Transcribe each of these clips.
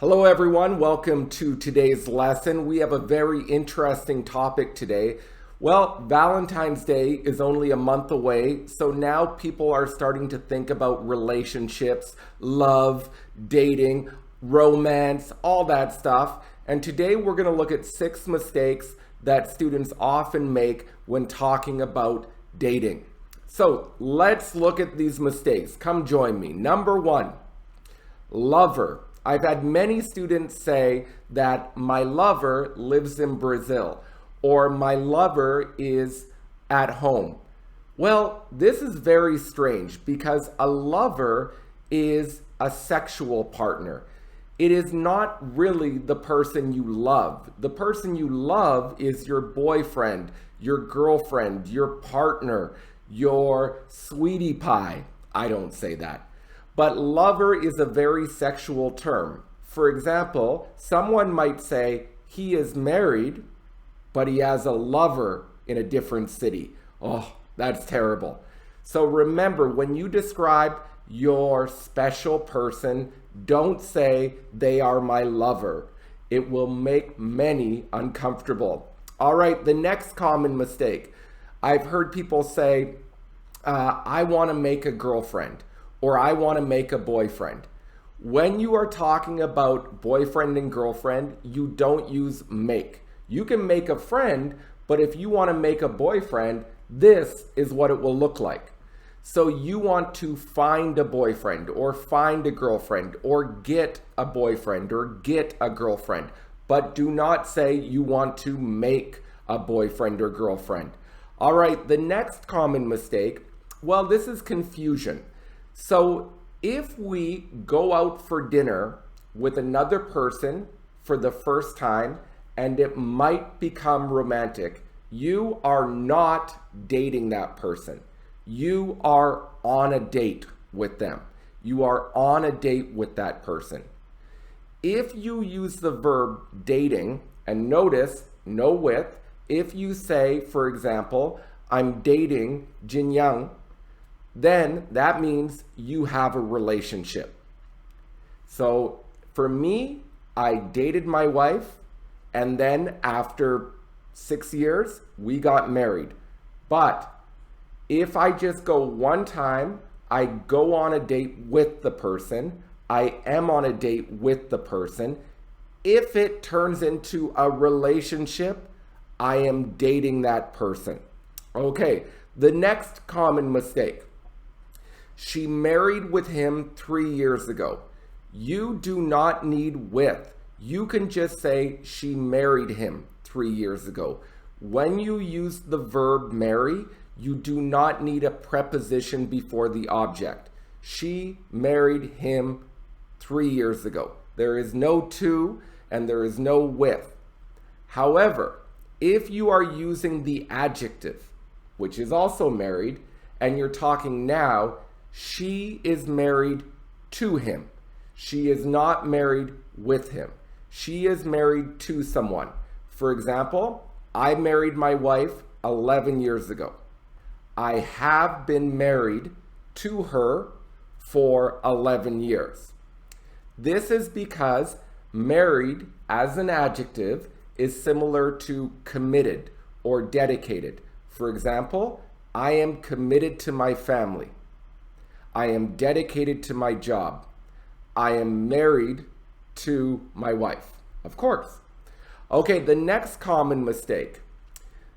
Hello everyone, welcome to today's lesson. We have a very interesting topic today. Well, Valentine's Day is only a month away, so now people are starting to think about relationships, love, dating, romance, all that stuff. And today we're going to look at 6 mistakes that students often make when talking about dating. So let's look at these mistakes. Come join me. Number 1, lover. I've had many students say that my lover lives in Brazil or my lover is at home. Well, this is very strange because a lover is a sexual partner. It is not really the person you love. The person you love is your boyfriend, your girlfriend, your partner, your sweetie pie. I don't say that. But lover is a very sexual term. For example, someone might say he is married, but he has a lover in a different city. Oh, that's terrible. So remember, when you describe your special person, don't say they are my lover. It will make many uncomfortable. All right, the next common mistake. I've heard people say, I want to make a girlfriend, or I want to make a boyfriend. When you are talking about boyfriend and girlfriend, you don't use make. You can make a friend, but if you want to make a boyfriend, this is what it will look like. So you want to find a boyfriend or find a girlfriend or get a boyfriend or get a girlfriend, but do not say you want to make a boyfriend or girlfriend. All right, the next common mistake, well, this is confusion. So if we go out for dinner with another person for the first time and it might become romantic, you are not dating that person. You are on a date with them. You are on a date with that person. If you use the verb dating, and notice, no with, if you say, for example, I'm dating Jin Young, then that means you have a relationship. So for me, I dated my wife, and then after 6 years, we got married. But if I just go one time, I go on a date with the person, I am on a date with the person. If it turns into a relationship, I am dating that person. Okay, the next common mistake. She married with him 3 years ago. You do not need with. You can just say she married him 3 years ago. When you use the verb marry, you do not need a preposition before the object. She married him 3 years ago. There is no to and there is no with. However, if you are using the adjective, which is also married, and you're talking now, she is married to him. She is not married with him. She is married to someone. For example, I married my wife 11 years ago. I have been married to her for 11 years. This is because married as an adjective is similar to committed or dedicated. For example, I am committed to my family. I am dedicated to my job. I am married to my wife, of course. Okay, the next common mistake.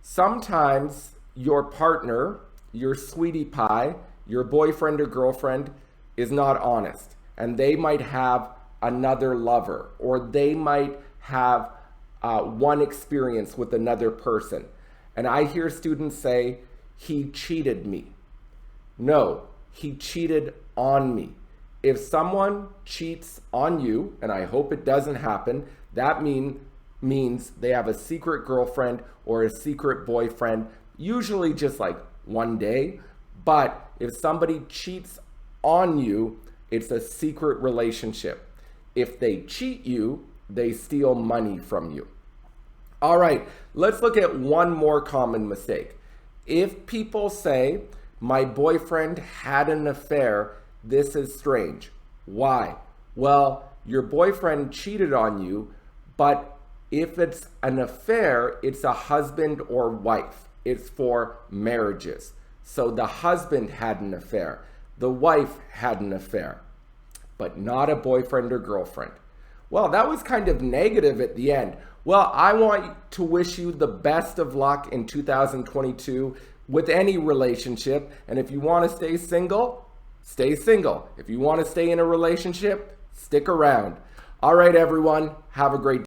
Sometimes your partner, your sweetie pie, your boyfriend or girlfriend is not honest, and they might have another lover, or they might have one experience with another person. And I hear students say, he cheated me. No. He cheated on me. If someone cheats on you, and I hope it doesn't happen, that means they have a secret girlfriend or a secret boyfriend, usually just like one day. But if somebody cheats on you, it's a secret relationship. If they cheat you, they steal money from you. All right, let's look at one more common mistake. If people say, my boyfriend had an affair, this is strange. Why? Well, your boyfriend cheated on you, but if it's an affair, it's a husband or wife. It's for marriages. So the husband had an affair. The wife had an affair, but not a boyfriend or girlfriend. Well, that was kind of negative at the end. Well, I want to wish you the best of luck in 2022 with any relationship. And if you want to stay single, stay single. If you want to stay in a relationship, stick around. All right, everyone, have a great day.